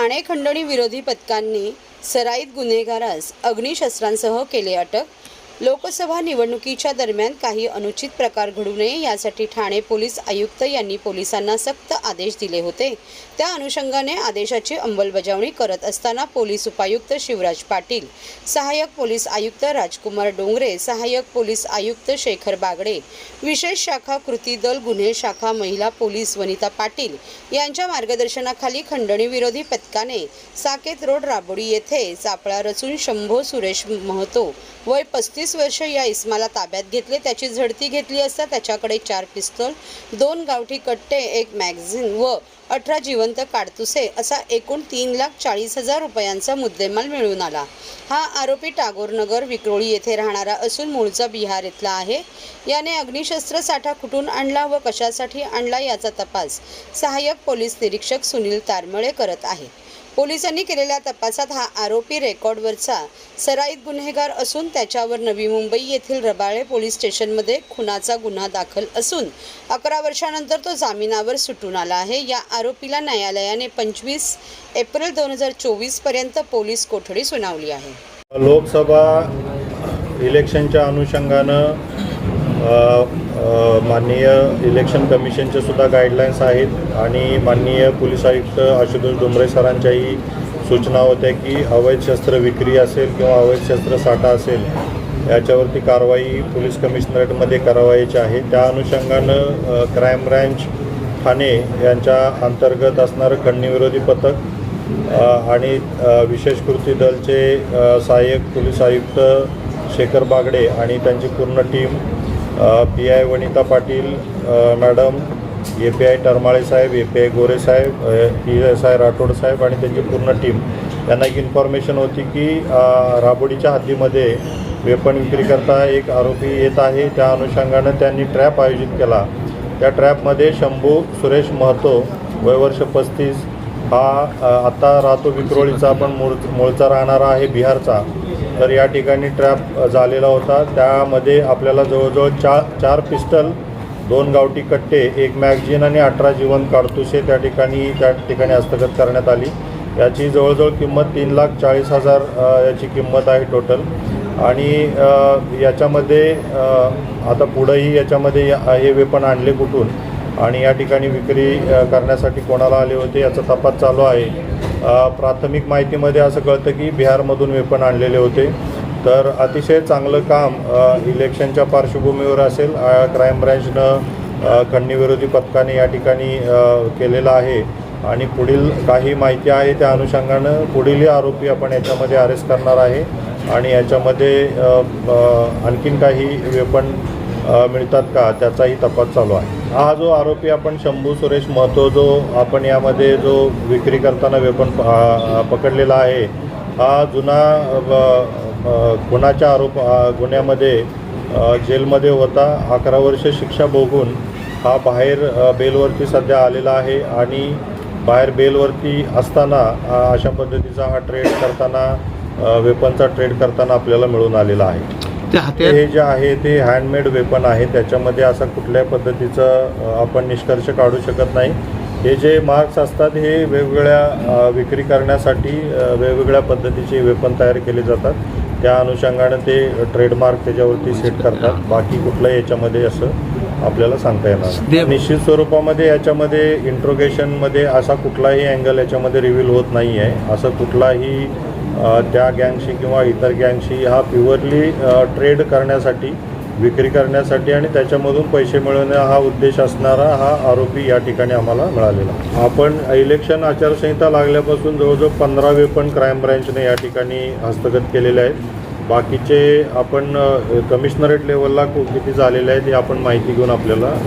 ठाणे खंडणी विरोधी पथकांनी सराईत गुन्हेगारास अग्निशस्त्रांसह केले अटक। लोकसभा निवडणुकीच्या दरम्यान काही अनुचित प्रकार घडू नये यासाठी ठाणे पोलीस आयुक्त यांनी पोलिसांना सक्त आदेश दिले होते। त्या अनुषंगाने आदेशाची अंमलबजावणी करत असताना पोलीस उपायुक्त शिवराज पाटील, सहाय्यक पोलीस आयुक्त राजकुमार डोंगरे, सहाय्यक पोलीस आयुक्त शेखर बागडे, विशेष शाखा कृती दल गुन्हे शाखा महिला पोलीस वनिता पाटील यांच्या मार्गदर्शनाखाली खंडणी विरोधी पथकाने साकेत रोड राबोडी येथे सापळा रचून शंभो सुरेश महतो वय 35 वर्ष या इसमाला ताब्यात घेतले। त्याची झडती घेतली असता त्याच्याकडे 4 पिस्तूल, 2 गावठी कट्टे, 1 मॅगझिन व 18 जिवंत काडतुसे असा एकूण 3,40,000 रुपयांचा मुद्देमाल मिळून आला। हा आरोपी टागोरनगर विक्रोळी येथे राहणारा असून मूळचा बिहार इथला आहे। याने अग्निशस्त्र साठा कुठून आणला व कशासाठी आणला याचा तपास सहाय्यक पोलीस निरीक्षक सुनील तारमळे करत आहे। पोलिसांनी केलेल्या तपासात हा आरोपी रेकॉर्डवरचा सराईत गुन्हेगार असून त्याच्यावर नवी मुंबई येथील रबाळे पोलीस स्टेशनमध्ये खुनाचा गुन्हा दाखल असून 11 वर्षानंतर तो जामिनावर सुटून आला आहे। या आरोपीला न्यायालयाने 25 एप्रिल 2024 पर्यंत पोलीस कोठडी सुनावली आहे। लोकसभा इलेक्शनच्या अनुषंगानं माननीय इलेक्शन कमिशनचे सुद्धा गाईडलाईन्स आहेत आणि माननीय पोलीस आयुक्त आशुतोष डोंगरे सरांच्याही सूचना होत्या की अवैध शस्त्र विक्री असेल किंवा अवैध शस्त्र साठा असेल याच्यावरती कारवाई पोलीस कमिशनरेटमध्ये करावायची आहे। त्या अनुषंगानं क्राईम ब्रँच ठाणे यांच्या अंतर्गत असणारं खंडणी विरोधी पथक आणि विशेष कृती दलचे सहाय्यक पोलीस आयुक्त शेखर बागडे आणि त्यांची पूर्ण team, PI Vanita Patil madam, API टरमाळे साहेब, API गोरे साहेब, PSI राठोड साहेब आणि त्यांची पूर्ण टीम यांना एक इन्फॉर्मेशन होती की राबोडीच्या हद्दीमध्ये वेपन विक्रीकरता एक आरोपी येत आहे। त्या अनुषंगानं त्यांनी ट्रॅप आयोजित केला। त्या ट्रॅपमध्ये शंभू सुरेश महतो वय वर्ष 35 हा आता राहतो विक्रोळीचा पण मूळचा राहणारा आहे बिहारचा। तर या ठिकाणी ट्रॅप झालेला होता। त्यामध्ये आपल्याला जवळजवळ 4 पिस्टल, 2 गावठी कट्टे, 1 मॅगझिन आणि 18 जिवंत काडतुसे त्या ठिकाणी हस्तगत करण्यात आली। याची जवळजवळ किंमत 3,40,000 याची किंमत आहे टोटल। आणि याच्यामध्ये आता पुढंही याच्यामध्ये हे वेपन आणले कुठून आणि या ठिकाणी विक्री करण्यासाठी कोणाला आले होते याचा तपास चालू आहे। प्राथमिक माहितीमध्ये असं कळतं की बिहारमधून वेपन आणलेले होते। तर अतिशय चांगलं काम इलेक्शनच्या पार्श्वभूमीवर असेल क्राईम ब्रँचनं खंडणी विरोधी पथकाने या ठिकाणी केलेलं आहे आणि पुढील काही माहिती आहे त्या अनुषंगानं पुढील आरोपी आपण याच्यामध्ये अरेस्ट करणार आहे आणि याच्यामध्ये आणखीन काही वेपन मिळतात का त्याचाही तपास चालू आहे। हा जो आरोपी आपण शंभू सुरेश महतो जो आपण यामध्ये जो विक्री करताना वेपन पकडलेला आहे हा जुना खुनाच्या गुन्ह्यामध्ये जेलमध्ये होता। 11 वर्ष शिक्षा भोगून हा बाहेर बेलवरती सध्या आलेला आहे आणि बाहेर बेलवरती असताना अशा पद्धतीचा हा ट्रेड करताना वेपनचा ट्रेड करताना आपल्याला मिळून आलेला आहे। हे जे आहे ते हँडमेड वेपन आहे, त्याच्यामध्ये असा कुठल्याही पद्धतीचं आपण निष्कर्ष काढू शकत नाही। हे जे मार्क्स असतात हे वेगवेगळ्या विक्री करण्यासाठी वेगवेगळ्या पद्धतीचे वेपन तयार केले जातात। त्या अनुषंगानं ते ट्रेडमार्क त्याच्यावरती सेट करतात। बाकी कुठलंही याच्यामध्ये असं आपल्याला सांगता येणार निश्चित स्वरूपामध्ये याच्यामध्ये इंट्रोगेशनमध्ये असा कुठलाही अँगल याच्यामध्ये रिव्हील होत नाही आहे। असं कुठलाही त्या गँगशी किंवा इतर गँगशी हा प्युअरली ट्रेड करण्यासाठी, विक्री करण्यासाठी आणि त्याच्यामधून पैसे मिळवणे हा उद्देश असणारा हा आरोपी या ठिकाणी आम्हाला मिळालेला। आपण इलेक्शन आचारसंहिता लागल्यापासून जवळजवळ 15 वेपन क्राईम ब्रँचने या ठिकाणी हस्तगत केलेले आहेत। बाकीचे आपण कमिशनरेट लेवलला किती झालेले आहेत हे आपण माहिती घेऊन आपल्याला